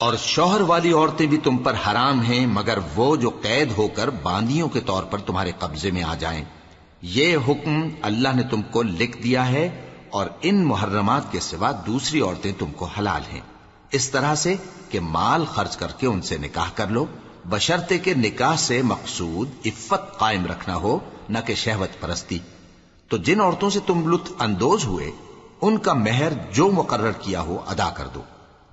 اور شوہر والی عورتیں بھی تم پر حرام ہیں مگر وہ جو قید ہو کر باندیوں کے طور پر تمہارے قبضے میں آ جائیں۔ یہ حکم اللہ نے تم کو لکھ دیا ہے، اور ان محرمات کے سوا دوسری عورتیں تم کو حلال ہیں، اس طرح سے کہ مال خرچ کر کے ان سے نکاح کر لو، بشرطے کہ نکاح سے مقصود عفت قائم رکھنا ہو، نہ کہ شہوت پرستی۔ تو جن عورتوں سے تم لطف اندوز ہوئے ان کا مہر جو مقرر کیا ہو ادا کر دو،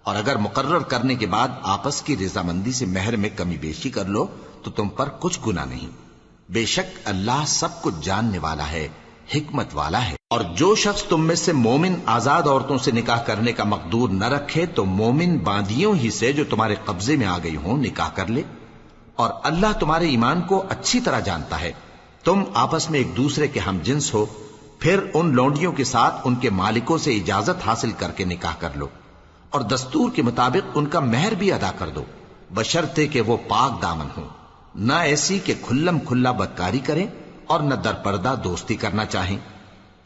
اور اگر مقرر کرنے کے بعد آپس کی رضامندی سے مہر میں کمی بیشی کر لو تو تم پر کچھ گناہ نہیں۔ بے شک اللہ سب کچھ جاننے والا ہے، حکمت والا ہے۔ اور جو شخص تم میں سے مومن آزاد عورتوں سے نکاح کرنے کا مقدور نہ رکھے تو مومن باندیوں ہی سے جو تمہارے قبضے میں آ گئی ہوں نکاح کر لے، اور اللہ تمہارے ایمان کو اچھی طرح جانتا ہے۔ تم آپس میں ایک دوسرے کے ہم جنس ہو، پھر ان لونڈیوں کے ساتھ ان کے مالکوں سے اجازت حاصل کر کے نکاح کر لو، اور دستور کے مطابق ان کا مہر بھی ادا کر دو، بشرطے کہ وہ پاک دامن ہوں، نہ ایسی کہ کھلم کھلا بدکاری کریں اور نہ درپردہ دوستی کرنا چاہیں۔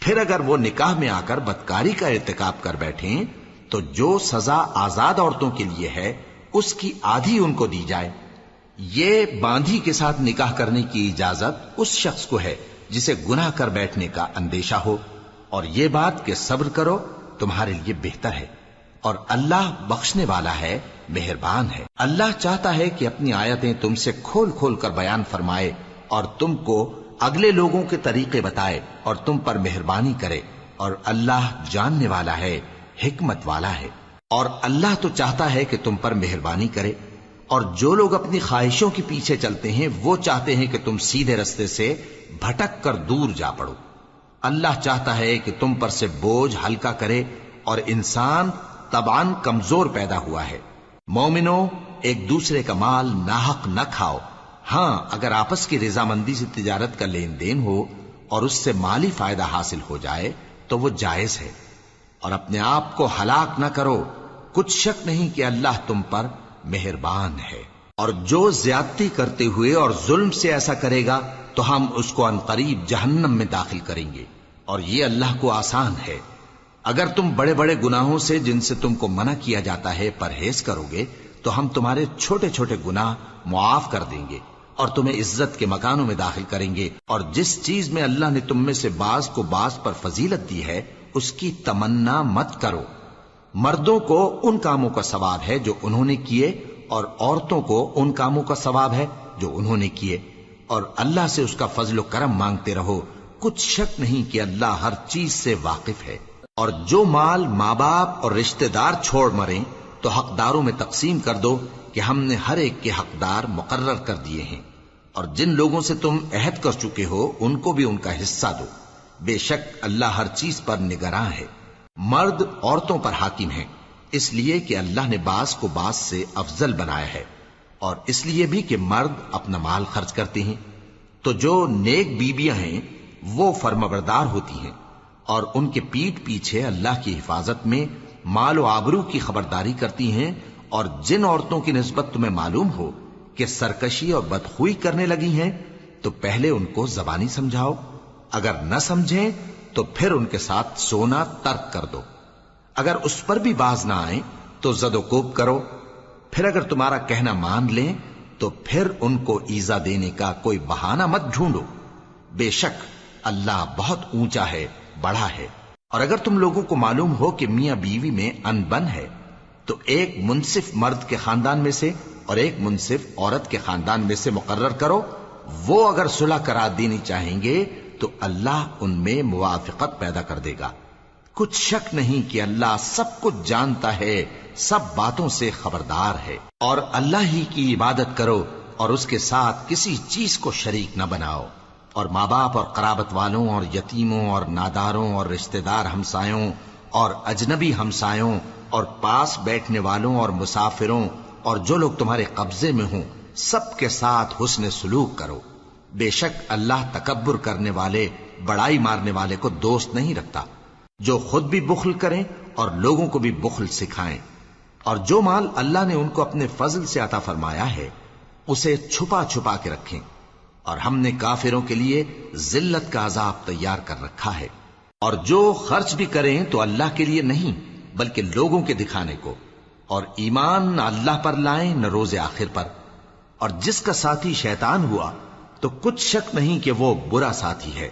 پھر اگر وہ نکاح میں آ کر بدکاری کا ارتکاب کر بیٹھیں تو جو سزا آزاد عورتوں کے لیے ہے اس کی آدھی ان کو دی جائے۔ یہ باندھی کے ساتھ نکاح کرنے کی اجازت اس شخص کو ہے جسے گناہ کر بیٹھنے کا اندیشہ ہو، اور یہ بات کہ صبر کرو تمہارے لیے بہتر ہے، اور اللہ بخشنے والا ہے، مہربان ہے۔ اللہ چاہتا ہے کہ اپنی آیتیں تم سے کھول کھول کر بیان فرمائے اور تم کو اگلے لوگوں کے طریقے بتائے اور تم پر مہربانی کرے، اور اللہ جاننے والا ہے، حکمت والا ہے۔ اور اللہ تو چاہتا ہے کہ تم پر مہربانی کرے، اور جو لوگ اپنی خواہشوں کے پیچھے چلتے ہیں وہ چاہتے ہیں کہ تم سیدھے رستے سے بھٹک کر دور جا پڑو۔ اللہ چاہتا ہے کہ تم پر سے بوجھ ہلکا کرے، اور انسان طبعاً کمزور پیدا ہوا ہے۔ مومنوں، ایک دوسرے کا مال ناحق نہ کھاؤ، ہاں اگر آپس کی رضامندی سے تجارت کا لین دین ہو اور اس سے مالی فائدہ حاصل ہو جائے تو وہ جائز ہے، اور اپنے آپ کو ہلاک نہ کرو، کچھ شک نہیں کہ اللہ تم پر مہربان ہے۔ اور جو زیادتی کرتے ہوئے اور ظلم سے ایسا کرے گا تو ہم اس کو عنقریب جہنم میں داخل کریں گے، اور یہ اللہ کو آسان ہے۔ اگر تم بڑے بڑے گناہوں سے جن سے تم کو منع کیا جاتا ہے پرہیز کرو گے تو ہم تمہارے چھوٹے چھوٹے گناہ معاف کر دیں گے اور تمہیں عزت کے مکانوں میں داخل کریں گے۔ اور جس چیز میں اللہ نے تم میں سے بعض کو بعض پر فضیلت دی ہے اس کی تمنا مت کرو۔ مردوں کو ان کاموں کا ثواب ہے جو انہوں نے کیے، اور عورتوں کو ان کاموں کا ثواب ہے جو انہوں نے کیے، اور اللہ سے اس کا فضل و کرم مانگتے رہو، کچھ شک نہیں کہ اللہ ہر چیز سے واقف ہے۔ اور جو مال ماں باپ اور رشتہ دار چھوڑ مریں تو حقداروں میں تقسیم کر دو کہ ہم نے ہر ایک کے حقدار مقرر کر دیے ہیں، اور جن لوگوں سے تم عہد کر چکے ہو ان کو بھی ان کا حصہ دو، بے شک اللہ ہر چیز پر نگراں ہے۔ مرد عورتوں پر حاکم ہیں، اس لیے کہ اللہ نے بعض کو بعض سے افضل بنایا ہے، اور اس لیے بھی کہ مرد اپنا مال خرچ کرتے ہیں، تو جو نیک بیویاں ہیں وہ فرمانبردار ہوتی ہیں، اور ان کے پیٹھ پیچھے اللہ کی حفاظت میں مال و آبرو کی خبرداری کرتی ہیں۔ اور جن عورتوں کی نسبت تمہیں معلوم ہو کہ سرکشی اور بدخوئی کرنے لگی ہیں تو پہلے ان کو زبانی سمجھاؤ، اگر نہ سمجھیں تو پھر ان کے ساتھ سونا ترک کر دو، اگر اس پر بھی باز نہ آئیں تو زد و کوب کرو، پھر اگر تمہارا کہنا مان لیں تو پھر ان کو ایذا دینے کا کوئی بہانہ مت ڈھونڈو، بے شک اللہ بہت اونچا ہے، بڑا ہے۔ اور اگر تم لوگوں کو معلوم ہو کہ میاں بیوی میں ان بن ہے تو ایک منصف مرد کے خاندان میں سے اور ایک منصف عورت کے خاندان میں سے مقرر کرو، وہ اگر صلح کرا دینی چاہیں گے تو اللہ ان میں موافقت پیدا کر دے گا۔ کچھ شک نہیں کہ اللہ سب کچھ جانتا ہے، سب باتوں سے خبردار ہے۔ اور اللہ ہی کی عبادت کرو اور اس کے ساتھ کسی چیز کو شریک نہ بناؤ، اور ماں باپ اور قرابت والوں اور یتیموں اور ناداروں اور رشتہ دار ہمسایوں اور اجنبی ہمسایوں اور پاس بیٹھنے والوں اور مسافروں اور جو لوگ تمہارے قبضے میں ہوں سب کے ساتھ حسن سلوک کرو، بے شک اللہ تکبر کرنے والے، بڑائی مارنے والے کو دوست نہیں رکھتا۔ جو خود بھی بخل کریں اور لوگوں کو بھی بخل سکھائیں، اور جو مال اللہ نے ان کو اپنے فضل سے عطا فرمایا ہے اسے چھپا چھپا کے رکھیں، اور ہم نے کافروں کے لیے ذلت کا عذاب تیار کر رکھا ہے۔ اور جو خرچ بھی کریں تو اللہ کے لیے نہیں بلکہ لوگوں کے دکھانے کو، اور ایمان نہ اللہ پر لائیں نہ روز آخر پر، اور جس کا ساتھی شیطان ہوا تو کچھ شک نہیں کہ وہ برا ساتھی ہے۔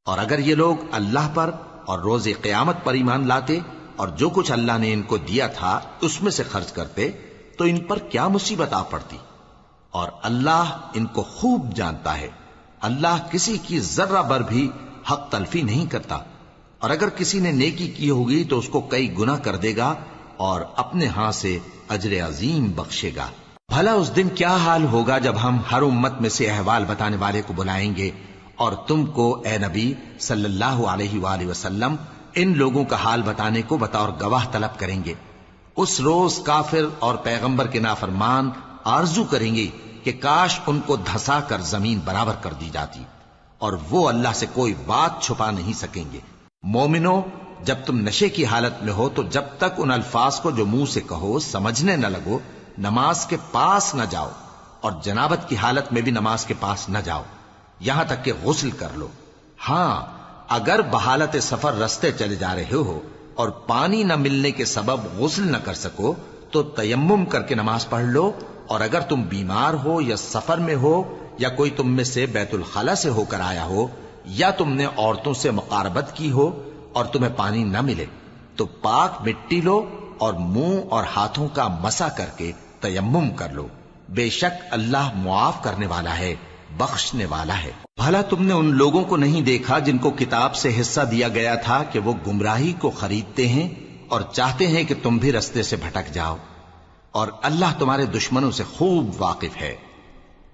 اور اگر یہ لوگ اللہ پر اور روز قیامت پر ایمان لاتے اور جو کچھ اللہ نے ان کو دیا تھا اس میں سے خرچ کرتے تو ان پر کیا مصیبت آ پڑتی، اور اللہ ان کو خوب جانتا ہے۔ اللہ کسی کی ذرہ بر بھی حق تلفی نہیں کرتا، اور اگر کسی نے نیکی کی ہوگی تو اس کو کئی گنا کر دے گا اور اپنے ہاں سے اجر عظیم بخشے گا۔ بھلا اس دن کیا حال ہوگا جب ہم ہر امت میں سے احوال بتانے والے کو بلائیں گے اور تم کو اے نبی صلی اللہ علیہ وآلہ وسلم ان لوگوں کا حال بتانے کو بطور گواہ طلب کریں گے۔ اس روز کافر اور پیغمبر کے نافرمان آرزو کریں گے کہ کاش ان کو دھسا کر زمین برابر کر دی جاتی، اور وہ اللہ سے کوئی بات چھپا نہیں سکیں گے۔ مومنو، جب تم نشے کی حالت میں ہو تو جب تک ان الفاظ کو جو منہ سے کہو سمجھنے نہ لگو نماز کے پاس نہ جاؤ، اور جنابت کی حالت میں بھی نماز کے پاس نہ جاؤ یہاں تک کہ غسل کر لو۔ ہاں، اگر بحالت سفر رستے چلے جا رہے ہو اور پانی نہ ملنے کے سبب غسل نہ کر سکو تو تیمم کر کے نماز پڑھ لو، اور اگر تم بیمار ہو یا سفر میں ہو یا کوئی تم میں سے بیت الخلا سے ہو کر آیا ہو یا تم نے عورتوں سے مقاربت کی ہو اور تمہیں پانی نہ ملے تو پاک مٹی لو اور منہ اور ہاتھوں کا مسح کر کے تیمم کر لو، بے شک اللہ معاف کرنے والا ہے، بخشنے والا ہے۔ بھلا تم نے ان لوگوں کو نہیں دیکھا جن کو کتاب سے حصہ دیا گیا تھا کہ وہ گمراہی کو خریدتے ہیں اور چاہتے ہیں کہ تم بھی رستے سے بھٹک جاؤ، اور اللہ تمہارے دشمنوں سے خوب واقف ہے،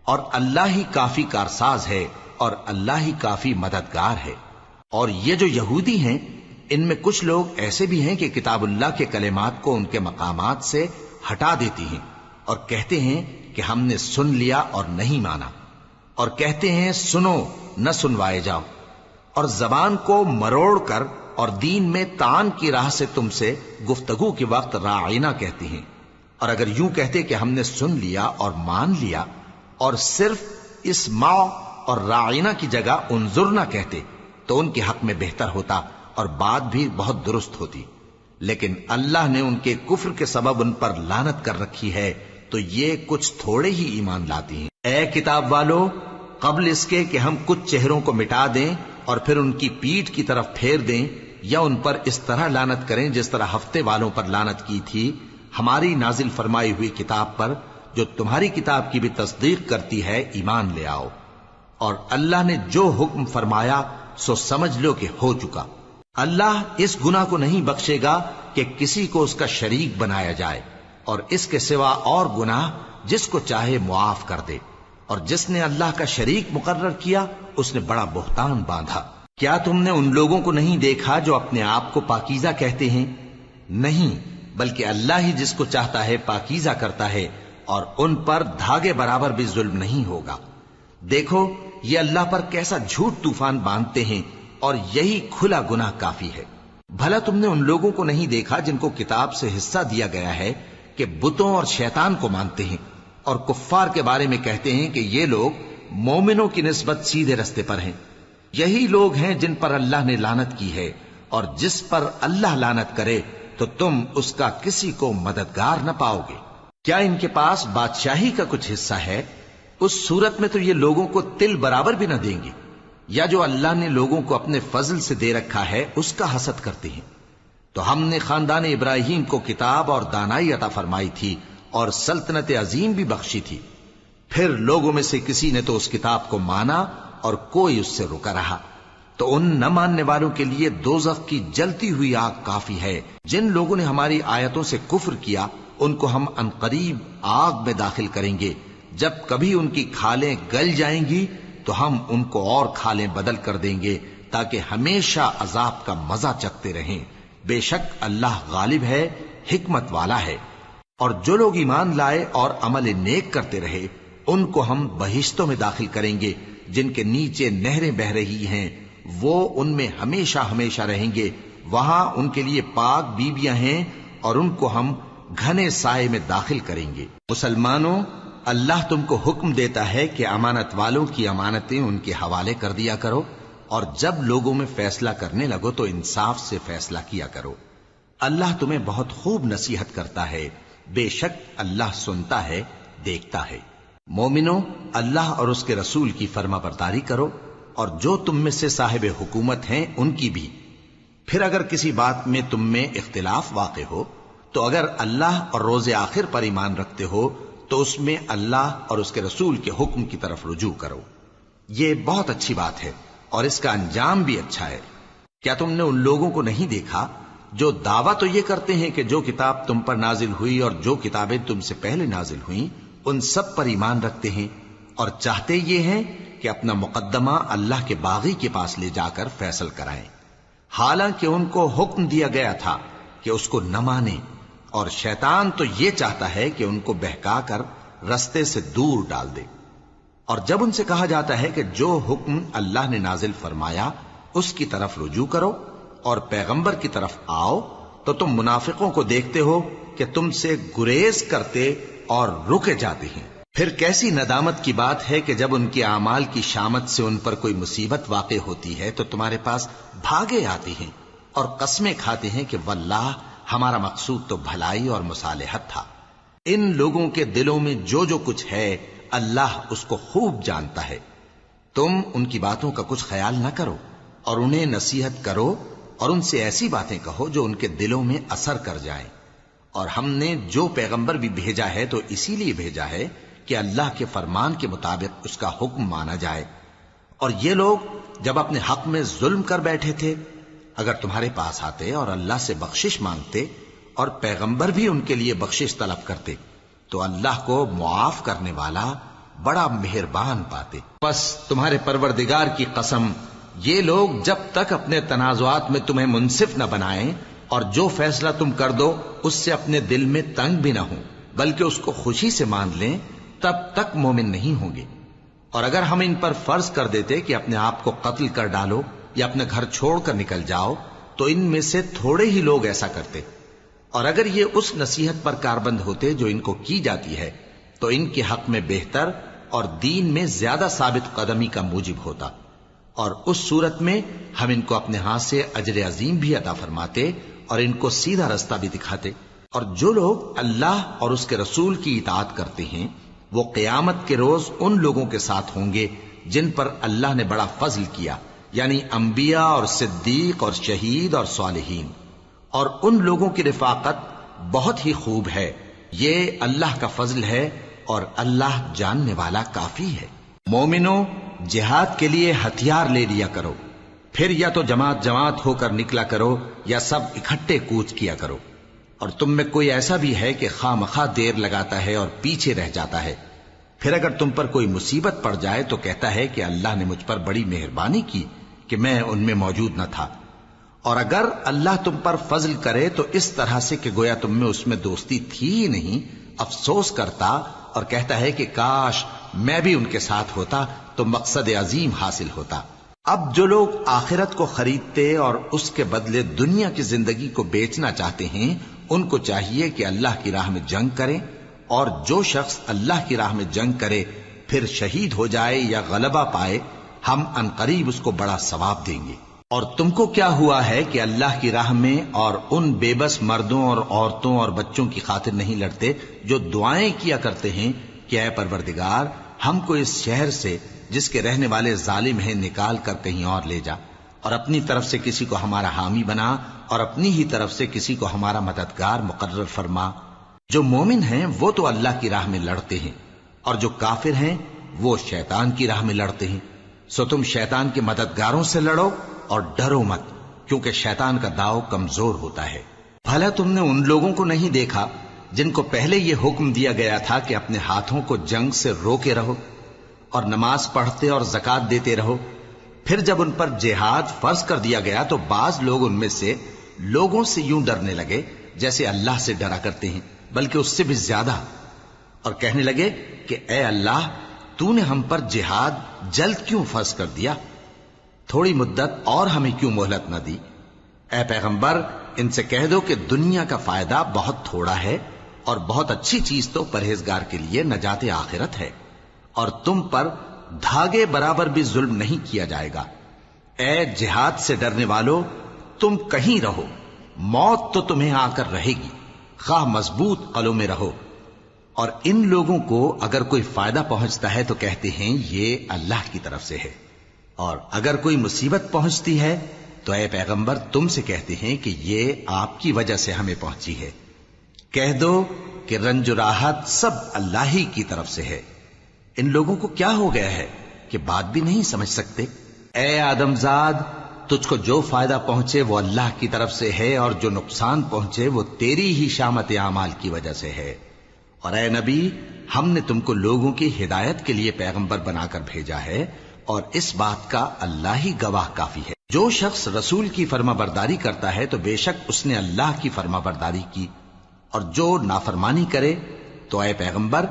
اور اللہ ہی کافی کارساز ہے اور اللہ ہی کافی مددگار ہے۔ اور یہ جو یہودی ہیں ان میں کچھ لوگ ایسے بھی ہیں کہ کتاب اللہ کے کلمات کو ان کے مقامات سے ہٹا دیتی ہیں اور کہتے ہیں کہ ہم نے سن لیا اور نہیں مانا، اور کہتے ہیں سنو نہ سنوائے جاؤ، اور زبان کو مروڑ کر اور دین میں طعن کی راہ سے تم سے گفتگو کے وقت راعینا کہتی ہیں۔ اور اگر یوں کہتے کہ ہم نے سن لیا اور مان لیا اور صرف اسمع اور راعینا کی جگہ انظرنا کہتے تو ان کے حق میں بہتر ہوتا اور بات بھی بہت درست ہوتی، لیکن اللہ نے ان کے کفر کے سبب ان پر لعنت کر رکھی ہے تو یہ کچھ تھوڑے ہی ایمان لاتی ہیں۔ اے کتاب والو، قبل اس کے کہ ہم کچھ چہروں کو مٹا دیں اور پھر ان کی پیٹھ کی طرف پھیر دیں یا ان پر اس طرح لعنت کریں جس طرح ہفتے والوں پر لعنت کی تھی، ہماری نازل فرمائی ہوئی کتاب پر جو تمہاری کتاب کی بھی تصدیق کرتی ہے ایمان لے آؤ، اور اللہ نے جو حکم فرمایا سو سمجھ لو کہ ہو چکا۔ اللہ اس گناہ کو نہیں بخشے گا کہ کسی کو اس کا شریک بنایا جائے، اور اس کے سوا اور گناہ جس کو چاہے معاف کر دے، اور جس نے اللہ کا شریک مقرر کیا اس نے بڑا بہتان باندھا۔ کیا تم نے ان لوگوں کو نہیں دیکھا جو اپنے آپ کو پاکیزہ کہتے ہیں؟ نہیں، بلکہ اللہ ہی جس کو چاہتا ہے پاکیزہ کرتا ہے، اور ان پر دھاگے برابر بھی ظلم نہیں ہوگا۔ دیکھو یہ اللہ پر کیسا جھوٹ طوفان باندھتے ہیں، اور یہی کھلا گناہ کافی ہے۔ بھلا تم نے ان لوگوں کو نہیں دیکھا جن کو کتاب سے حصہ دیا گیا ہے کہ بتوں اور شیطان کو مانتے ہیں، اور کفار کے بارے میں کہتے ہیں کہ یہ لوگ مومنوں کی نسبت سیدھے رستے پر ہیں۔ یہی لوگ ہیں جن پر اللہ نے لعنت کی ہے، اور جس پر اللہ لعنت کرے تو تم اس کا کسی کو مددگار نہ پاؤ گے۔ کیا ان کے پاس بادشاہی کا کچھ حصہ ہے؟ اس صورت میں تو یہ لوگوں کو تل برابر بھی نہ دیں گے، یا جو اللہ نے لوگوں کو اپنے فضل سے دے رکھا ہے اس کا حسد کرتے ہیں۔ تو ہم نے خاندان ابراہیم کو کتاب اور دانائی عطا فرمائی تھی اور سلطنت عظیم بھی بخشی تھی، پھر لوگوں میں سے کسی نے تو اس کتاب کو مانا اور کوئی اس سے رکا رہا، تو ان نہ ماننے والوں کے لیے دوزخ کی جلتی ہوئی آگ کافی ہے۔ جن لوگوں نے ہماری آیتوں سے کفر کیا ان کو ہم عنقریب آگ میں داخل کریں گے، جب کبھی ان کی کھالیں گل جائیں گی تو ہم ان کو اور کھالیں بدل کر دیں گے تاکہ ہمیشہ عذاب کا مزہ چکھتے رہیں۔ بے شک اللہ غالب ہے، حکمت والا ہے۔ اور جو لوگ ایمان لائے اور عمل نیک کرتے رہے ان کو ہم بہشتوں میں داخل کریں گے جن کے نیچے نہریں بہ رہی ہیں، وہ ان میں ہمیشہ ہمیشہ رہیں گے، وہاں ان کے لیے پاک بیویاں ہیں اور ان کو ہم گھنے سائے میں داخل کریں گے۔ مسلمانوں، اللہ تم کو حکم دیتا ہے کہ امانت والوں کی امانتیں ان کے حوالے کر دیا کرو، اور جب لوگوں میں فیصلہ کرنے لگو تو انصاف سے فیصلہ کیا کرو۔ اللہ تمہیں بہت خوب نصیحت کرتا ہے، بے شک اللہ سنتا ہے، دیکھتا ہے۔ مومنو، اللہ اور اس کے رسول کی فرما برداری کرو، اور جو تم میں سے صاحب حکومت ہیں ان کی بھی۔ پھر اگر کسی بات میں تم میں اختلاف واقع ہو تو اگر اللہ اور روز آخر پر ایمان رکھتے ہو تو اس میں اللہ اور اس کے رسول کے حکم کی طرف رجوع کرو۔ یہ بہت اچھی بات ہے اور اس کا انجام بھی اچھا ہے۔ کیا تم نے ان لوگوں کو نہیں دیکھا جو دعویٰ تو یہ کرتے ہیں کہ جو کتاب تم پر نازل ہوئی اور جو کتابیں تم سے پہلے نازل ہوئیں ان سب پر ایمان رکھتے ہیں، اور چاہتے یہ ہیں کہ اپنا مقدمہ اللہ کے باغی کے پاس لے جا کر فیصل کرائیں، حالانکہ ان کو حکم دیا گیا تھا کہ اس کو نہ مانیں، اور شیطان تو یہ چاہتا ہے کہ ان کو بہکا کر رستے سے دور ڈال دے۔ اور جب ان سے کہا جاتا ہے کہ جو حکم اللہ نے نازل فرمایا اس کی طرف رجوع کرو اور پیغمبر کی طرف آؤ، تو تم منافقوں کو دیکھتے ہو کہ تم سے گریز کرتے اور رکے جاتے ہیں۔ پھر کیسی ندامت کی بات ہے کہ جب ان کے اعمال کی شامت سے ان پر کوئی مصیبت واقع ہوتی ہے تو تمہارے پاس بھاگے آتے ہیں اور قسمیں کھاتے ہیں کہ واللہ ہمارا مقصود تو بھلائی اور مصالحت تھا۔ ان لوگوں کے دلوں میں جو جو کچھ ہے اللہ اس کو خوب جانتا ہے۔ تم ان کی باتوں کا کچھ خیال نہ کرو اور انہیں نصیحت کرو اور ان سے ایسی باتیں کہو جو ان کے دلوں میں اثر کر جائیں۔ اور ہم نے جو پیغمبر بھی بھیجا ہے تو اسی لیے بھیجا ہے کہ اللہ کے فرمان کے مطابق اس کا حکم مانا جائے۔ اور یہ لوگ جب اپنے حق میں ظلم کر بیٹھے تھے، اگر تمہارے پاس آتے اور اللہ سے بخشش مانگتے اور پیغمبر بھی ان کے لیے بخشش طلب کرتے تو اللہ کو معاف کرنے والا بڑا مہربان پاتے۔ بس تمہارے پروردگار کی قسم، یہ لوگ جب تک اپنے تنازعات میں تمہیں منصف نہ بنائیں اور جو فیصلہ تم کر دو اس سے اپنے دل میں تنگ بھی نہ ہوں بلکہ اس کو خوشی سے مان لیں، تب تک مومن نہیں ہوں گے۔ اور اگر ہم ان پر فرض کر دیتے کہ اپنے آپ کو قتل کر ڈالو یا اپنا گھر چھوڑ کر نکل جاؤ تو ان میں سے تھوڑے ہی لوگ ایسا کرتے، اور اگر یہ اس نصیحت پر کاربند ہوتے جو ان کو کی جاتی ہے تو ان کے حق میں بہتر اور دین میں زیادہ ثابت قدمی کا موجب ہوتا، اور اس صورت میں ہم ان کو اپنے ہاتھ سے اجر عظیم بھی عطا فرماتے اور ان کو سیدھا رستہ بھی دکھاتے۔ اور جو لوگ اللہ اور اس کے رسول کی اطاعت کرتے ہیں وہ قیامت کے روز ان لوگوں کے ساتھ ہوں گے جن پر اللہ نے بڑا فضل کیا، یعنی انبیاء اور صدیق اور شہید اور صالحین، اور ان لوگوں کی رفاقت بہت ہی خوب ہے۔ یہ اللہ کا فضل ہے اور اللہ جاننے والا کافی ہے۔ مومنو، جہاد کے لیے ہتھیار لے لیا کرو، پھر یا تو جماعت جماعت ہو کر نکلا کرو یا سب اکٹھے کوچ کیا کرو۔ اور تم میں کوئی ایسا بھی ہے کہ خواہ مخواہ دیر لگاتا ہے اور پیچھے رہ جاتا ہے، پھر اگر تم پر کوئی مصیبت پڑ جائے تو کہتا ہے کہ اللہ نے مجھ پر بڑی مہربانی کی کہ میں ان میں موجود نہ تھا۔ اور اگر اللہ تم پر فضل کرے تو اس طرح سے کہ گویا تم میں اس میں دوستی تھی ہی نہیں، افسوس کرتا اور کہتا ہے کہ کاش میں بھی ان کے ساتھ ہوتا تو مقصد عظیم حاصل ہوتا۔ اب جو لوگ آخرت کو خریدتے اور اس کے بدلے دنیا کی زندگی کو بیچنا چاہتے ہیں ان کو چاہیے کہ اللہ کی راہ میں جنگ کریں، اور جو شخص اللہ کی راہ میں جنگ کرے پھر شہید ہو جائے یا غلبہ پائے ہم عنقریب اس کو بڑا ثواب دیں گے۔ اور تم کو کیا ہوا ہے کہ اللہ کی راہ میں اور ان بے بس مردوں اور عورتوں اور بچوں کی خاطر نہیں لڑتے جو دعائیں کیا کرتے ہیں کہ اے پروردگار ہم کو اس شہر سے جس کے رہنے والے ظالم ہیں نکال کر کہیں اور لے جا، اور اپنی طرف سے کسی کو ہمارا حامی بنا اور اپنی ہی طرف سے کسی کو ہمارا مددگار مقرر فرما۔ جو مومن ہیں وہ تو اللہ کی راہ میں لڑتے ہیں، اور جو کافر ہیں وہ شیطان کی راہ میں لڑتے ہیں، سو تم شیطان کے مددگاروں سے لڑو اور ڈرو مت، کیونکہ شیطان کا داؤ کمزور ہوتا ہے۔ بھلا تم نے ان لوگوں کو نہیں دیکھا جن کو پہلے یہ حکم دیا گیا تھا کہ اپنے ہاتھوں کو جنگ سے روکے رہو اور نماز پڑھتے اور زکوٰۃ دیتے رہو، پھر جب ان پر جہاد فرض کر دیا گیا تو بعض لوگ ان میں سے لوگوں سے یوں ڈرنے لگے جیسے اللہ سے ڈرا کرتے ہیں، بلکہ اس سے بھی زیادہ، اور کہنے لگے کہ اے اللہ تو نے ہم پر جہاد جلد کیوں فرض کر دیا، تھوڑی مدت اور ہمیں کیوں مہلت نہ دی۔ اے پیغمبر ان سے کہہ دو کہ دنیا کا فائدہ بہت تھوڑا ہے اور بہت اچھی چیز تو پرہیزگار کے لیے نجات آخرت ہے، اور تم پر دھاگے برابر بھی ظلم نہیں کیا جائے گا۔ اے جہاد سے ڈرنے والو، تم کہیں رہو، موت تو تمہیں آ کر رہے گی، خواہ مضبوط قلعوں میں رہو۔ اور ان لوگوں کو اگر کوئی فائدہ پہنچتا ہے تو کہتے ہیں یہ اللہ کی طرف سے ہے، اور اگر کوئی مصیبت پہنچتی ہے تو اے پیغمبر تم سے کہتے ہیں کہ یہ آپ کی وجہ سے ہمیں پہنچی ہے۔ کہہ دو کہ رنج و راحت سب اللہ ہی کی طرف سے ہے۔ ان لوگوں کو کیا ہو گیا ہے کہ بات بھی نہیں سمجھ سکتے؟ اے آدم زاد، تجھ کو جو فائدہ پہنچے وہ اللہ کی طرف سے ہے، اور جو نقصان پہنچے وہ تیری ہی شامت اعمال کی وجہ سے ہے۔ اور اے نبی، ہم نے تم کو لوگوں کی ہدایت کے لیے پیغمبر بنا کر بھیجا ہے، اور اس بات کا اللہ ہی گواہ کافی ہے۔ جو شخص رسول کی فرما برداری کرتا ہے تو بے شک اس نے اللہ کی فرما برداری کی، اور جو نافرمانی کرے تو اے پیغمبر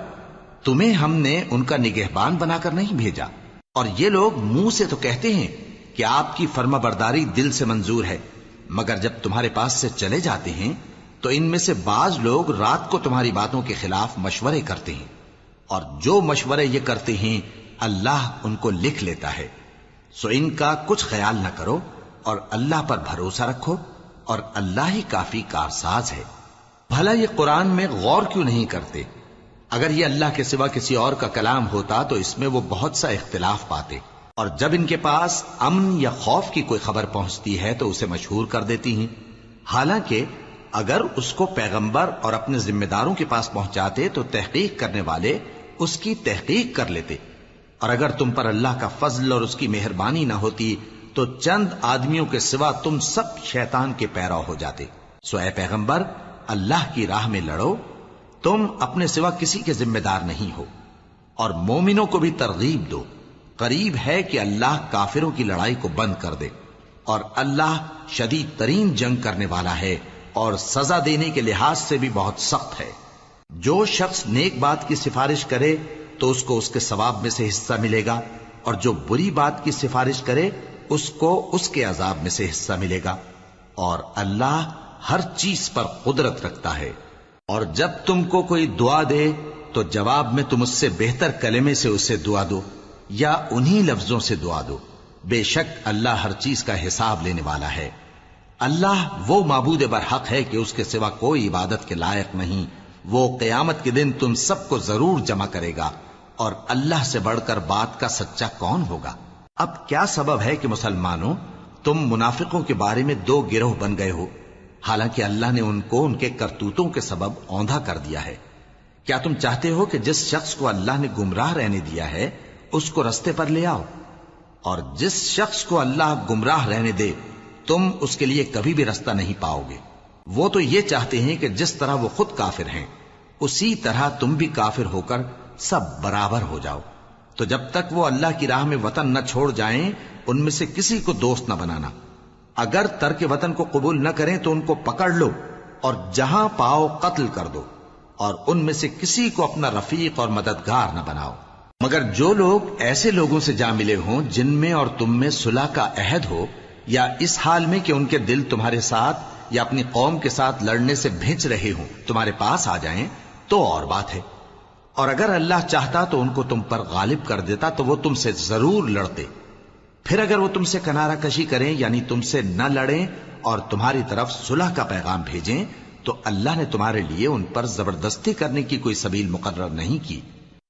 تمہیں ہم نے ان کا نگہبان بنا کر نہیں بھیجا۔ اور یہ لوگ منہ سے تو کہتے ہیں کہ آپ کی فرما برداری دل سے منظور ہے، مگر جب تمہارے پاس سے چلے جاتے ہیں تو ان میں سے بعض لوگ رات کو تمہاری باتوں کے خلاف مشورے کرتے ہیں، اور جو مشورے یہ کرتے ہیں اللہ ان کو لکھ لیتا ہے۔ سو ان کا کچھ خیال نہ کرو اور اللہ پر بھروسہ رکھو، اور اللہ ہی کافی کارساز ہے۔ بھلا یہ قرآن میں غور کیوں نہیں کرتے؟ اگر یہ اللہ کے سوا کسی اور کا کلام ہوتا تو اس میں وہ بہت سا اختلاف پاتے، اور جب ان کے پاس امن یا خوف کی کوئی خبر پہنچتی ہے تو اسے مشہور کر دیتی ہیں، حالانکہ اگر اس کو پیغمبر اور اپنے ذمہ داروں کے پاس پہنچاتے تو تحقیق کرنے والے اس کی تحقیق کر لیتے، اور اگر تم پر اللہ کا فضل اور اس کی مہربانی نہ ہوتی تو چند آدمیوں کے سوا تم سب شیطان کے پیرو ہو جاتے۔ سو اے پیغمبر اللہ کی راہ میں لڑو، تم اپنے سوا کسی کے ذمہ دار نہیں ہو، اور مومنوں کو بھی ترغیب دو۔ قریب ہے کہ اللہ کافروں کی لڑائی کو بند کر دے، اور اللہ شدید ترین جنگ کرنے والا ہے اور سزا دینے کے لحاظ سے بھی بہت سخت ہے۔ جو شخص نیک بات کی سفارش کرے تو اس کو اس کے ثواب میں سے حصہ ملے گا، اور جو بری بات کی سفارش کرے اس کو اس کے عذاب میں سے حصہ ملے گا، اور اللہ ہر چیز پر قدرت رکھتا ہے۔ اور جب تم کو کوئی دعا دے تو جواب میں تم اس سے بہتر کلمے سے اسے دعا دو، یا انہی لفظوں سے دعا دو، بے شک اللہ ہر چیز کا حساب لینے والا ہے۔ اللہ وہ معبود برحق ہے کہ اس کے سوا کوئی عبادت کے لائق نہیں۔ وہ قیامت کے دن تم سب کو ضرور جمع کرے گا، اور اللہ سے بڑھ کر بات کا سچا کون ہوگا؟ اب کیا سبب ہے کہ مسلمانوں تم منافقوں کے بارے میں دو گروہ بن گئے ہو، حالانکہ اللہ نے ان کو ان کے کرتوتوں کے سبب اوندھا کر دیا ہے؟ کیا تم چاہتے ہو کہ جس شخص کو اللہ نے گمراہ رہنے دیا ہے اس کو رستے پر لے آؤ، اور جس شخص کو اللہ گمراہ رہنے دے تم اس کے لیے کبھی بھی رستہ نہیں پاؤ گے؟ وہ تو یہ چاہتے ہیں کہ جس طرح وہ خود کافر ہیں اسی طرح تم بھی کافر ہو کر سب برابر ہو جاؤ۔ تو جب تک وہ اللہ کی راہ میں وطن نہ چھوڑ جائیں ان میں سے کسی کو دوست نہ بنانا۔ اگر ترک وطن کو قبول نہ کریں تو ان کو پکڑ لو اور جہاں پاؤ قتل کر دو، اور ان میں سے کسی کو اپنا رفیق اور مددگار نہ بناؤ، مگر جو لوگ ایسے لوگوں سے جا ملے ہوں جن میں اور تم میں صلح کا عہد ہو، یا اس حال میں کہ ان کے دل تمہارے ساتھ یا اپنی قوم کے ساتھ لڑنے سے بھنچ رہے ہوں تمہارے پاس آ جائیں تو اور بات ہے، اور اگر اللہ چاہتا تو ان کو تم پر غالب کر دیتا تو وہ تم سے ضرور لڑتے۔ پھر اگر وہ تم سے کنارہ کشی کریں یعنی تم سے نہ لڑیں اور تمہاری طرف صلح کا پیغام بھیجیں تو اللہ نے تمہارے لیے ان پر زبردستی کرنے کی کوئی سبیل مقرر نہیں کی۔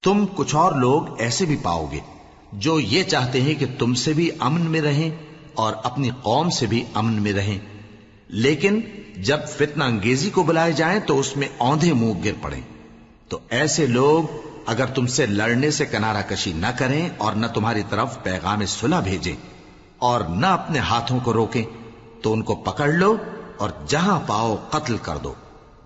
تم کچھ اور لوگ ایسے بھی پاؤ گے جو یہ چاہتے ہیں کہ تم سے بھی امن میں رہیں اور اپنی قوم سے بھی امن میں رہیں، لیکن جب فتنہ انگیزی کو بلائے جائیں تو اس میں اوندھے منہ گر پڑیں۔ تو ایسے لوگ اگر تم سے لڑنے سے کنارہ کشی نہ کریں اور نہ تمہاری طرف پیغام صلح بھیجیں اور نہ اپنے ہاتھوں کو روکیں تو ان کو پکڑ لو اور جہاں پاؤ قتل کر دو،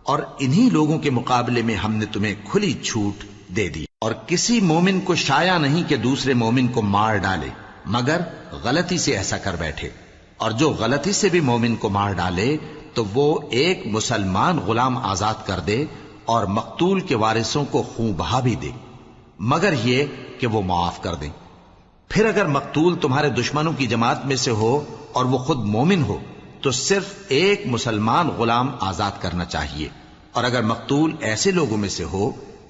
اور انہی لوگوں کے مقابلے میں ہم نے تمہیں کھلی چھوٹ دے دی۔ اور کسی مومن کو شایع نہیں کہ دوسرے مومن کو مار ڈالے مگر غلطی سے ایسا کر بیٹھے، اور جو غلطی سے بھی مومن کو مار ڈالے تو وہ ایک مسلمان غلام آزاد کر دے اور مقتول کے وارثوں کو خون بہا بھی دے، مگر یہ کہ وہ معاف کر دیں۔ پھر اگر مقتول تمہارے دشمنوں کی جماعت میں سے ہو اور وہ خود مومن ہو تو صرف ایک مسلمان غلام آزاد کرنا چاہیے، اور اگر مقتول ایسے لوگوں میں سے ہو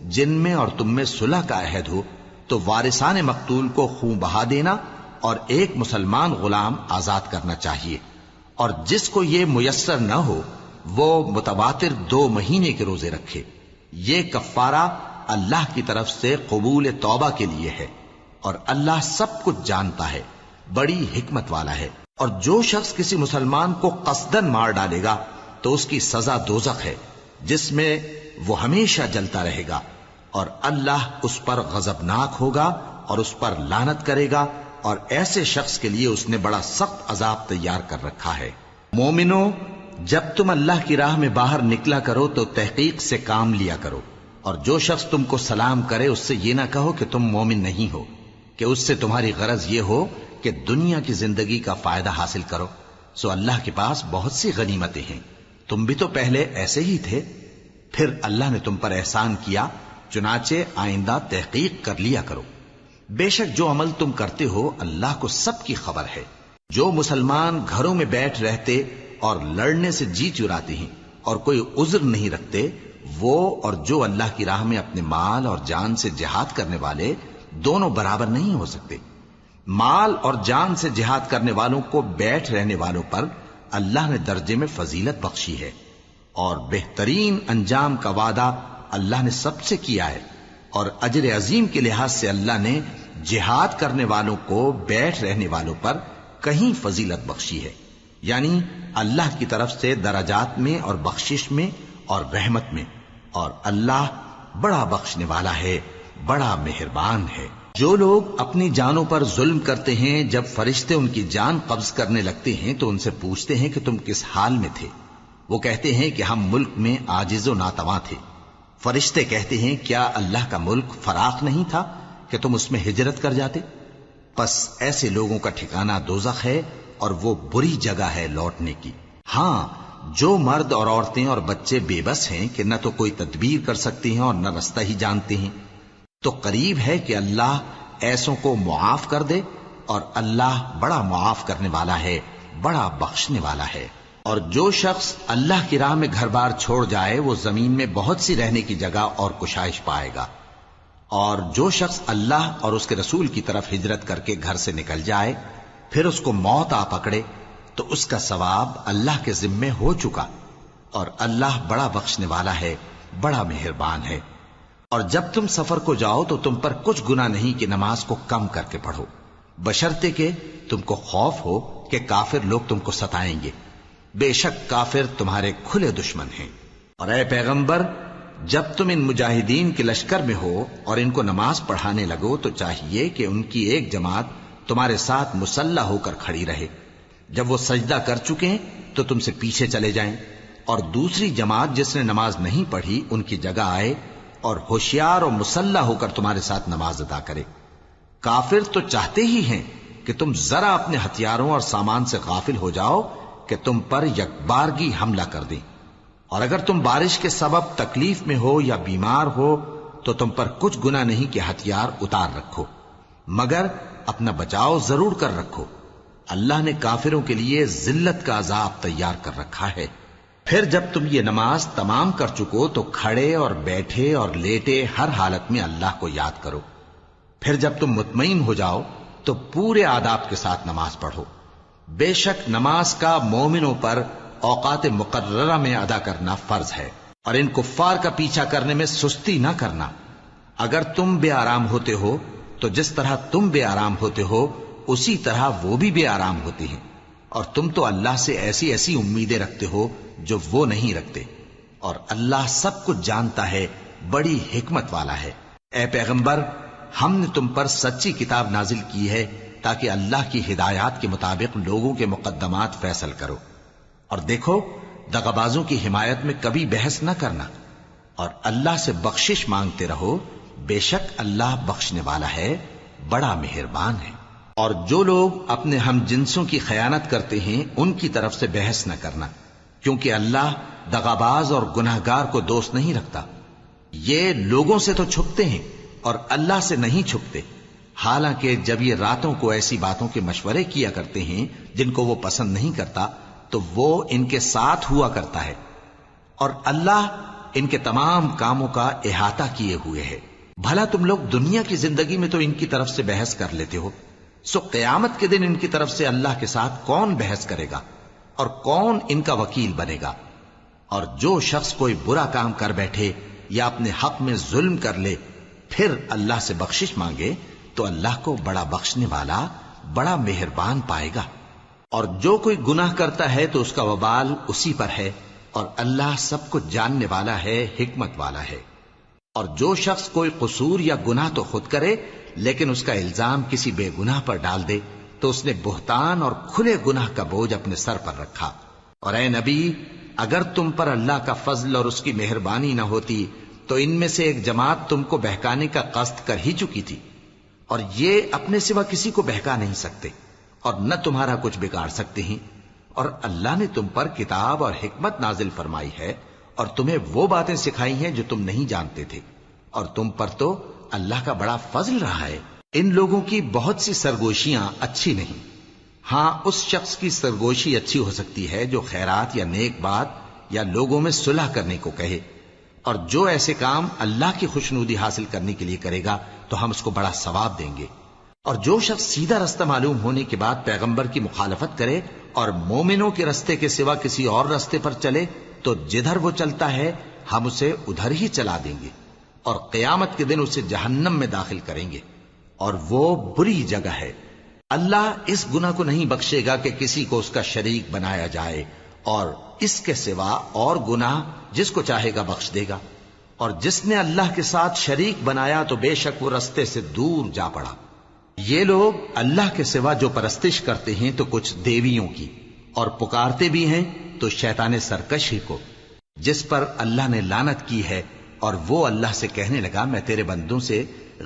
جن میں اور تم میں صلح کا عہد ہو تو وارثان مقتول کو خون بہا دینا اور ایک مسلمان غلام آزاد کرنا چاہیے، اور جس کو یہ میسر نہ ہو وہ متواتر 2 مہینے کے روزے رکھے. یہ کفارہ اللہ کی طرف سے قبول توبہ کے لیے ہے، اور اللہ سب کچھ جانتا ہے، بڑی حکمت والا ہے. اور جو شخص کسی مسلمان کو قصدن مار ڈالے گا تو اس کی سزا دوزخ ہے، جس میں وہ ہمیشہ جلتا رہے گا، اور اللہ اس پر غضبناک ہوگا اور اس پر لعنت کرے گا، اور ایسے شخص کے لیے اس نے بڑا سخت عذاب تیار کر رکھا ہے. مومنو، جب تم اللہ کی راہ میں باہر نکلا کرو تو تحقیق سے کام لیا کرو، اور جو شخص تم کو سلام کرے اس سے یہ نہ کہو کہ تم مومن نہیں ہو، کہ اس سے تمہاری غرض یہ ہو کہ دنیا کی زندگی کا فائدہ حاصل کرو. سو اللہ کے پاس بہت سی غنیمتیں ہیں، تم بھی تو پہلے ایسے ہی تھے، پھر اللہ نے تم پر احسان کیا، چنانچہ آئندہ تحقیق کر لیا کرو. بے شک جو عمل تم کرتے ہو اللہ کو سب کی خبر ہے. جو مسلمان گھروں میں بیٹھ رہتے اور لڑنے سے جی چراتے ہیں اور کوئی عذر نہیں رکھتے، وہ اور جو اللہ کی راہ میں اپنے مال اور جان سے جہاد کرنے والے دونوں برابر نہیں ہو سکتے. مال اور جان سے جہاد کرنے والوں کو بیٹھ رہنے والوں پر اللہ نے درجے میں فضیلت بخشی ہے، اور بہترین انجام کا وعدہ اللہ نے سب سے کیا ہے. اور اجر عظیم کے لحاظ سے اللہ نے جہاد کرنے والوں کو بیٹھ رہنے والوں پر کہیں فضیلت بخشی ہے، یعنی اللہ کی طرف سے درجات میں اور بخشش میں اور رحمت میں. اور اللہ بڑا بخشنے والا ہے، بڑا مہربان ہے. جو لوگ اپنی جانوں پر ظلم کرتے ہیں، جب فرشتے ان کی جان قبض کرنے لگتے ہیں تو ان سے پوچھتے ہیں کہ تم کس حال میں تھے؟ وہ کہتے ہیں کہ ہم ملک میں عاجز و ناتواں تھے. فرشتے کہتے ہیں کیا اللہ کا ملک فراخ نہیں تھا کہ تم اس میں ہجرت کر جاتے؟ پس ایسے لوگوں کا ٹھکانہ دوزخ ہے، اور وہ بری جگہ ہے لوٹنے کی. ہاں، جو مرد اور عورتیں اور بچے بے بس ہیں کہ نہ تو کوئی تدبیر کر سکتے ہیں اور نہ رستہ ہی جانتے ہیں، تو قریب ہے کہ اللہ ایسوں کو معاف کر دے، اور اللہ بڑا معاف کرنے والا ہے، بڑا بخشنے والا ہے. اور جو شخص اللہ کی راہ میں گھر بار چھوڑ جائے وہ زمین میں بہت سی رہنے کی جگہ اور کشائش پائے گا. اور جو شخص اللہ اور اس کے رسول کی طرف ہجرت کر کے گھر سے نکل جائے پھر اس کو موت آ پکڑے تو اس کا ثواب اللہ کے ذمے ہو چکا، اور اللہ بڑا بخشنے والا ہے، بڑا مہربان ہے. اور جب تم سفر کو جاؤ تو تم پر کچھ گناہ نہیں کہ نماز کو کم کر کے پڑھو، بشرطے کہ تم کو خوف ہو کہ کافر لوگ تم کو ستائیں گے. بے شک کافر تمہارے کھلے دشمن ہیں. اور اے پیغمبر، جب تم ان مجاہدین کے لشکر میں ہو اور ان کو نماز پڑھانے لگو تو چاہیے کہ ان کی ایک جماعت تمہارے ساتھ مسلح ہو کر کھڑی رہے. جب وہ سجدہ کر چکے تو تم سے پیچھے چلے جائیں، اور دوسری جماعت جس نے نماز نہیں پڑھی ان کی جگہ آئے اور ہوشیار اور مسلح ہو کر تمہارے ساتھ نماز ادا کرے. کافر تو چاہتے ہی ہیں کہ تم ذرا اپنے ہتھیاروں اور سامان سے غافل ہو جاؤ کہ تم پر یکبارگی حملہ کر دیں. اور اگر تم بارش کے سبب تکلیف میں ہو یا بیمار ہو تو تم پر کچھ گناہ نہیں کہ ہتھیار اتار رکھو، مگر اپنا بچاؤ ضرور کر رکھو. اللہ نے کافروں کے لیے ذلت کا عذاب تیار کر رکھا ہے. پھر جب تم یہ نماز تمام کر چکو تو کھڑے اور بیٹھے اور لیٹے ہر حالت میں اللہ کو یاد کرو. پھر جب تم مطمئن ہو جاؤ تو پورے آداب کے ساتھ نماز پڑھو. بے شک نماز کا مومنوں پر اوقات مقررہ میں ادا کرنا فرض ہے، اور ان کفار کا پیچھا کرنے میں سستی نہ کرنا. اگر تم بے آرام ہوتے ہو تو جس طرح تم بے آرام ہوتے ہو اسی طرح وہ بھی بے آرام ہوتے ہیں، اور تم تو اللہ سے ایسی ایسی امیدیں رکھتے ہو جو وہ نہیں رکھتے، اور اللہ سب کچھ جانتا ہے، بڑی حکمت والا ہے. اے پیغمبر، ہم نے تم پر سچی کتاب نازل کی ہے تاکہ اللہ کی ہدایات کے مطابق لوگوں کے مقدمات فیصل کرو. اور دیکھو، دغابازوں کی حمایت میں کبھی بحث نہ کرنا، اور اللہ سے بخشش مانگتے رہو. بے شک اللہ بخشنے والا ہے، بڑا مہربان ہے. اور جو لوگ اپنے ہم جنسوں کی خیانت کرتے ہیں ان کی طرف سے بحث نہ کرنا، کیونکہ اللہ دغاباز اور گناہگار کو دوست نہیں رکھتا. یہ لوگوں سے تو چھپتے ہیں اور اللہ سے نہیں چھپتے، حالانکہ جب یہ راتوں کو ایسی باتوں کے مشورے کیا کرتے ہیں جن کو وہ پسند نہیں کرتا تو وہ ان کے ساتھ ہوا کرتا ہے، اور اللہ ان کے تمام کاموں کا احاطہ کیے ہوئے ہے. بھلا تم لوگ دنیا کی زندگی میں تو ان کی طرف سے بحث کر لیتے ہو، سو قیامت کے دن ان کی طرف سے اللہ کے ساتھ کون بحث کرے گا اور کون ان کا وکیل بنے گا؟ اور جو شخص کوئی برا کام کر بیٹھے یا اپنے حق میں ظلم کر لے پھر اللہ سے بخشش مانگے تو اللہ کو بڑا بخشنے والا بڑا مہربان پائے گا. اور جو کوئی گناہ کرتا ہے تو اس کا وبال اسی پر ہے، اور اللہ سب کچھ جاننے والا ہے، حکمت والا ہے. اور جو شخص کوئی قصور یا گناہ تو خود کرے لیکن اس کا الزام کسی بے گناہ پر ڈال دے تو اس نے بہتان اور کھلے گناہ کا بوجھ اپنے سر پر رکھا. اور اے نبی، اگر تم پر اللہ کا فضل اور اس کی مہربانی نہ ہوتی تو ان میں سے ایک جماعت تم کو بہکانے کا قصد کر ہی چکی تھی، اور یہ اپنے سوا کسی کو بہکا نہیں سکتے اور نہ تمہارا کچھ بگاڑ سکتے ہیں. اور اللہ نے تم پر کتاب اور حکمت نازل فرمائی ہے اور تمہیں وہ باتیں سکھائی ہیں جو تم نہیں جانتے تھے، اور تم پر تو اللہ کا بڑا فضل رہا ہے. ان لوگوں کی بہت سی سرگوشیاں اچھی نہیں. ہاں، اس شخص کی سرگوشی اچھی ہو سکتی ہے جو خیرات یا نیک بات یا لوگوں میں صلح کرنے کو کہے، اور جو ایسے کام اللہ کی خوشنودی حاصل کرنے کے لیے کرے گا تو ہم اس کو بڑا ثواب دیں گے. اور جو شخص سیدھا رستہ معلوم ہونے کے بعد پیغمبر کی مخالفت کرے اور مومنوں کے رستے کے سوا کسی اور رستے پر چلے تو جدھر وہ چلتا ہے ہم اسے ادھر ہی چلا دیں گے، اور قیامت کے دن اسے جہنم میں داخل کریں گے، اور وہ بری جگہ ہے. اللہ اس گناہ کو نہیں بخشے گا کہ کسی کو اس کا شریک بنایا جائے، اور اس کے سوا اور گناہ جس کو چاہے گا بخش دے گا. اور جس نے اللہ کے ساتھ شریک بنایا تو بے شک وہ رستے سے دور جا پڑا. یہ لوگ اللہ کے سوا جو پرستش کرتے ہیں تو کچھ دیویوں کی، اور پکارتے بھی ہیں تو شیطان سرکش ہی کو، جس پر اللہ نے لعنت کی ہے. اور وہ اللہ سے کہنے لگا میں تیرے بندوں سے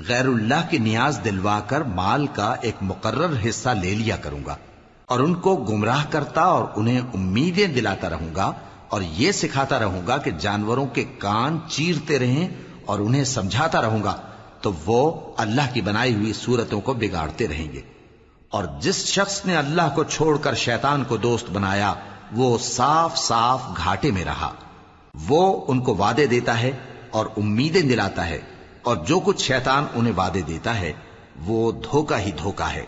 غیر اللہ کی نیاز دلوا کر مال کا ایک مقرر حصہ لے لیا کروں گا، اور ان کو گمراہ کرتا اور انہیں امیدیں دلاتا رہوں گا، اور یہ سکھاتا رہوں گا کہ جانوروں کے کان چیرتے رہیں، اور انہیں سمجھاتا رہوں گا تو وہ اللہ کی بنائی ہوئی صورتوں کو بگاڑتے رہیں گے. اور جس شخص نے اللہ کو چھوڑ کر شیطان کو دوست بنایا وہ صاف صاف گھاٹے میں رہا. وہ ان کو وعدے دیتا ہے اور امیدیں دلاتا ہے، اور جو کچھ شیطان انہیں وعدے دیتا ہے وہ دھوکہ ہی دھوکہ ہے.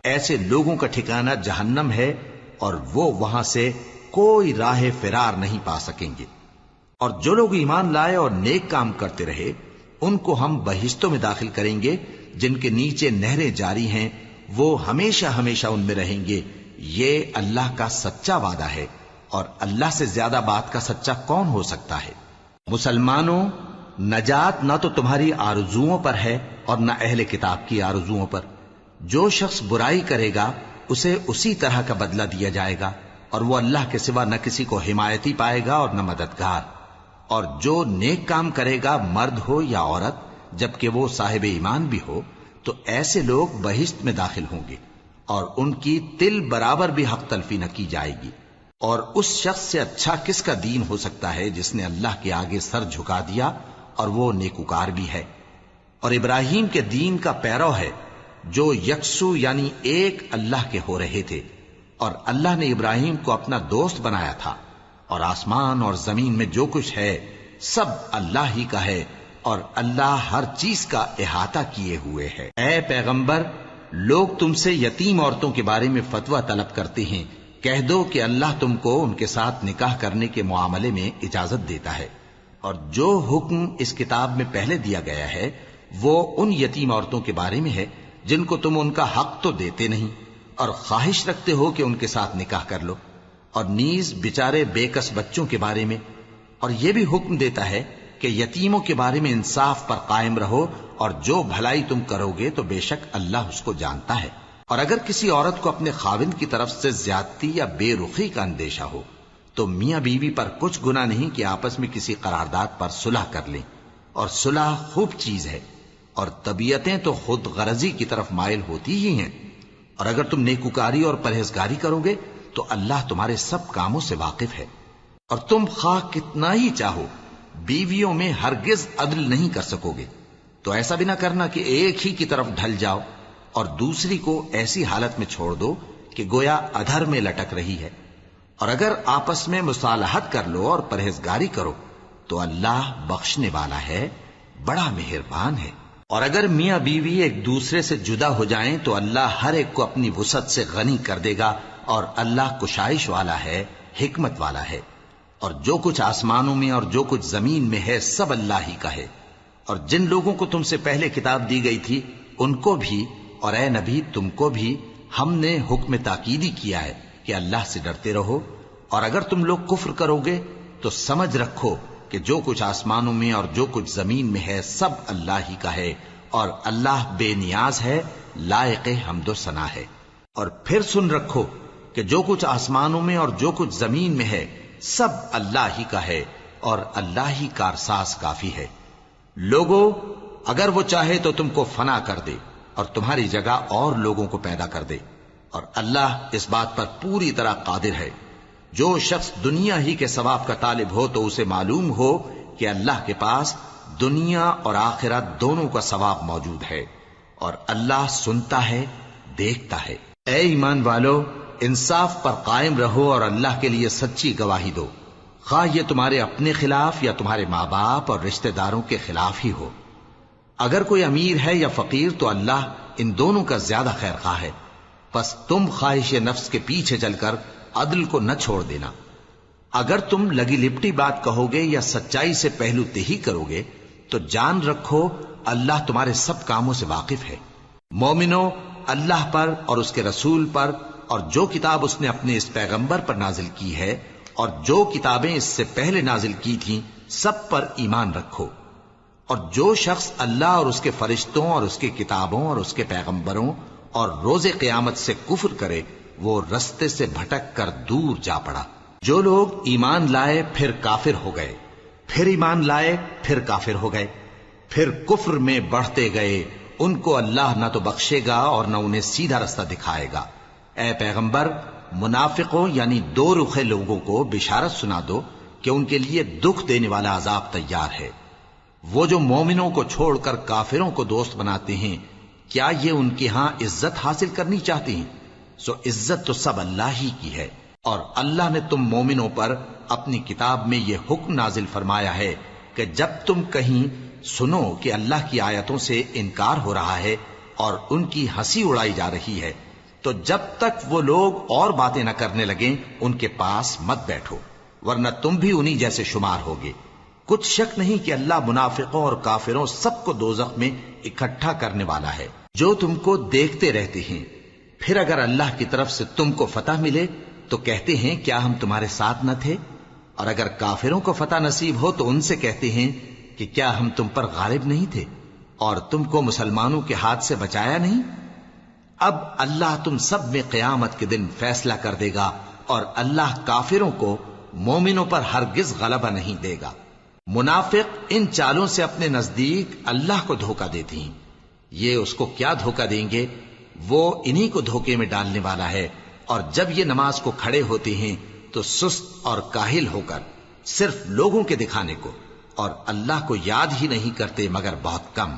ایسے لوگوں کا ٹھکانہ جہنم ہے، اور وہ وہاں سے کوئی راہ فرار نہیں پا سکیں گے. اور جو لوگ ایمان لائے اور نیک کام کرتے رہے ان کو ہم بہشتوں میں داخل کریں گے جن کے نیچے نہریں جاری ہیں، وہ ہمیشہ ہمیشہ ان میں رہیں گے. یہ اللہ کا سچا وعدہ ہے، اور اللہ سے زیادہ بات کا سچا کون ہو سکتا ہے. مسلمانوں، نجات نہ تو تمہاری آرزوؤں پر ہے اور نہ اہل کتاب کی آرزوؤں پر. جو شخص برائی کرے گا اسے اسی طرح کا بدلہ دیا جائے گا، اور وہ اللہ کے سوا نہ کسی کو حمایتی پائے گا اور نہ مددگار. اور جو نیک کام کرے گا مرد ہو یا عورت جبکہ وہ صاحب ایمان بھی ہو تو ایسے لوگ بہشت میں داخل ہوں گے، اور ان کی تل برابر بھی حق تلفی نہ کی جائے گی. اور اس شخص سے اچھا کس کا دین ہو سکتا ہے جس نے اللہ کے آگے سر جھکا دیا اور وہ نیکوکار بھی ہے اور ابراہیم کے دین کا پیرو ہے جو یکسو یعنی ایک اللہ کے ہو رہے تھے. اور اللہ نے ابراہیم کو اپنا دوست بنایا تھا. اور آسمان اور زمین میں جو کچھ ہے سب اللہ ہی کا ہے، اور اللہ ہر چیز کا احاطہ کیے ہوئے ہے. اے پیغمبر، لوگ تم سے یتیم عورتوں کے بارے میں فتویٰ طلب کرتے ہیں. کہہ دو کہ اللہ تم کو ان کے ساتھ نکاح کرنے کے معاملے میں اجازت دیتا ہے، اور جو حکم اس کتاب میں پہلے دیا گیا ہے وہ ان یتیم عورتوں کے بارے میں ہے جن کو تم ان کا حق تو دیتے نہیں اور خواہش رکھتے ہو کہ ان کے ساتھ نکاح کر لو، اور نیز بیچارے بے کس بچوں کے بارے میں. اور یہ بھی حکم دیتا ہے کہ یتیموں کے بارے میں انصاف پر قائم رہو، اور جو بھلائی تم کرو گے تو بے شک اللہ اس کو جانتا ہے. اور اگر کسی عورت کو اپنے خاوند کی طرف سے زیادتی یا بے رخی کا اندیشہ ہو تو میاں بیوی پر کچھ گناہ نہیں کہ آپس میں کسی قرارداد پر صلح کر لیں، اور صلح خوب چیز ہے. اور طبیعتیں تو خود غرضی کی طرف مائل ہوتی ہی ہیں. اور اگر تم نیکوکاری اور پرہیزگاری کرو گے تو اللہ تمہارے سب کاموں سے واقف ہے. اور تم خواہ کتنا ہی چاہو بیویوں میں ہرگز عدل نہیں کر سکو گے، تو ایسا بھی نہ کرنا کہ ایک ہی کی طرف ڈھل جاؤ اور دوسری کو ایسی حالت میں چھوڑ دو کہ گویا ادھر میں لٹک رہی ہے. اور اگر آپس میں مصالحت کر لو اور پرہیزگاری کرو تو اللہ بخشنے والا ہے، بڑا مہربان ہے. اور اگر میاں بیوی ایک دوسرے سے جدا ہو جائیں تو اللہ ہر ایک کو اپنی وسعت سے غنی کر دے گا، اور اللہ کشائش والا ہے، حکمت والا ہے. اور جو کچھ آسمانوں میں اور جو کچھ زمین میں ہے سب اللہ ہی کا ہے۔ اور جن لوگوں کو تم سے پہلے کتاب دی گئی تھی ان کو بھی اور اے نبی تم کو بھی ہم نے حکم تاکیدی کیا ہے کہ اللہ سے ڈرتے رہو، اور اگر تم لوگ کفر کرو گے تو سمجھ رکھو کہ جو کچھ آسمانوں میں اور جو کچھ زمین میں ہے سب اللہ ہی کا ہے، اور اللہ بے نیاز ہے، لائق حمد و ثنا ہے۔ اور پھر سن رکھو کہ جو کچھ آسمانوں میں اور جو کچھ زمین میں ہے سب اللہ ہی کا ہے، اور اللہ ہی کارساز کافی ہے۔ لوگو اگر وہ چاہے تو تم کو فنا کر دے اور تمہاری جگہ اور لوگوں کو پیدا کر دے، اور اللہ اس بات پر پوری طرح قادر ہے۔ جو شخص دنیا ہی کے ثواب کا طالب ہو تو اسے معلوم ہو کہ اللہ کے پاس دنیا اور آخرت دونوں کا ثواب موجود ہے، اور اللہ سنتا ہے، دیکھتا ہے۔ اے ایمان والو، انصاف پر قائم رہو اور اللہ کے لیے سچی گواہی دو، خواہ یہ تمہارے اپنے خلاف یا تمہارے ماں باپ اور رشتہ داروں کے خلاف ہی ہو۔ اگر کوئی امیر ہے یا فقیر تو اللہ ان دونوں کا زیادہ خیر خواہ ہے، پس تم خواہش نفس کے پیچھے چل کر عدل کو نہ چھوڑ دینا۔ اگر تم لگی لپٹی بات کہو گے یا سچائی سے پہلو تہی کرو گے تو جان رکھو اللہ تمہارے سب کاموں سے واقف ہے۔ مومنو، اللہ پر اور اس کے رسول پر اور جو کتاب اس نے اپنے اس پیغمبر پر نازل کی ہے اور جو کتابیں اس سے پہلے نازل کی تھیں سب پر ایمان رکھو۔ اور جو شخص اللہ اور اس کے فرشتوں اور اس کی کتابوں اور اس کے پیغمبروں اور روز قیامت سے کفر کرے وہ رستے سے بھٹک کر دور جا پڑا۔ جو لوگ ایمان لائے پھر کافر ہو گئے، پھر ایمان لائے پھر کافر ہو گئے، پھر کفر میں بڑھتے گئے، ان کو اللہ نہ تو بخشے گا اور نہ انہیں سیدھا رستہ دکھائے گا۔ اے پیغمبر، منافقوں یعنی دو رخے لوگوں کو بشارت سنا دو کہ ان کے لیے دکھ دینے والا عذاب تیار ہے۔ وہ جو مومنوں کو چھوڑ کر کافروں کو دوست بناتے ہیں، کیا یہ ان کے ہاں عزت حاصل کرنی چاہتے ہیں؟ سو عزت تو سب اللہ ہی کی ہے۔ اور اللہ نے تم مومنوں پر اپنی کتاب میں یہ حکم نازل فرمایا ہے کہ جب تم کہیں سنو کہ اللہ کی آیتوں سے انکار ہو رہا ہے اور ان کی ہنسی اڑائی جا رہی ہے تو جب تک وہ لوگ اور باتیں نہ کرنے لگیں ان کے پاس مت بیٹھو، ورنہ تم بھی انہی جیسے شمار ہوگے۔ کچھ شک نہیں کہ اللہ منافقوں اور کافروں سب کو دوزخ میں اکٹھا کرنے والا ہے۔ جو تم کو دیکھتے رہتے ہیں، پھر اگر اللہ کی طرف سے تم کو فتح ملے تو کہتے ہیں کیا ہم تمہارے ساتھ نہ تھے، اور اگر کافروں کو فتح نصیب ہو تو ان سے کہتے ہیں کہ کیا ہم تم پر غالب نہیں تھے اور تم کو مسلمانوں کے ہاتھ سے بچایا نہیں۔ اب اللہ تم سب میں قیامت کے دن فیصلہ کر دے گا، اور اللہ کافروں کو مومنوں پر ہرگز غلبہ نہیں دے گا۔ منافق ان چالوں سے اپنے نزدیک اللہ کو دھوکہ دیتے ہیں، یہ اس کو کیا دھوکہ دیں گے، وہ انہی کو دھوکے میں ڈالنے والا ہے۔ اور جب یہ نماز کو کھڑے ہوتے ہیں تو سست اور کاہل ہو کر صرف لوگوں کے دکھانے کو اور اللہ کو یاد ہی نہیں کرتے مگر بہت کم،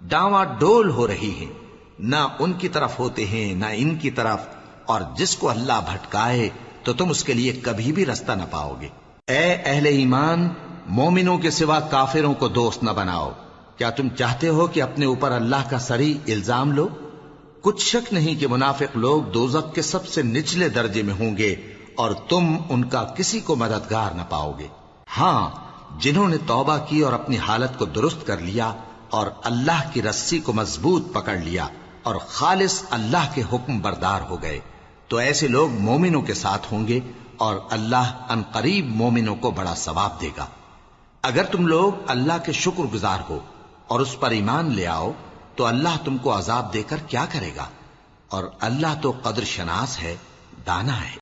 ڈاواں ڈول ہو رہی ہیں، نہ ان کی طرف ہوتے ہیں نہ ان کی طرف، اور جس کو اللہ بھٹکائے تو تم اس کے لیے کبھی بھی رستہ نہ پاؤ گے۔ اے اہل ایمان، مومنوں کے سوا کافروں کو دوست نہ بناؤ۔ کیا تم چاہتے ہو کہ اپنے اوپر اللہ کا صریح الزام لو؟ کچھ شک نہیں کہ منافق لوگ دوزخ کے سب سے نچلے درجے میں ہوں گے اور تم ان کا کسی کو مددگار نہ پاؤ گے۔ ہاں، جنہوں نے توبہ کی اور اپنی حالت کو درست کر لیا اور اللہ کی رسی کو مضبوط پکڑ لیا اور خالص اللہ کے حکم بردار ہو گئے تو ایسے لوگ مومنوں کے ساتھ ہوں گے، اور اللہ ان قریب مومنوں کو بڑا ثواب دے گا۔ اگر تم لوگ اللہ کے شکر گزار ہو اور اس پر ایمان لے آؤ تو اللہ تم کو عذاب دے کر کیا کرے گا، اور اللہ تو قدر شناس ہے، دانا ہے۔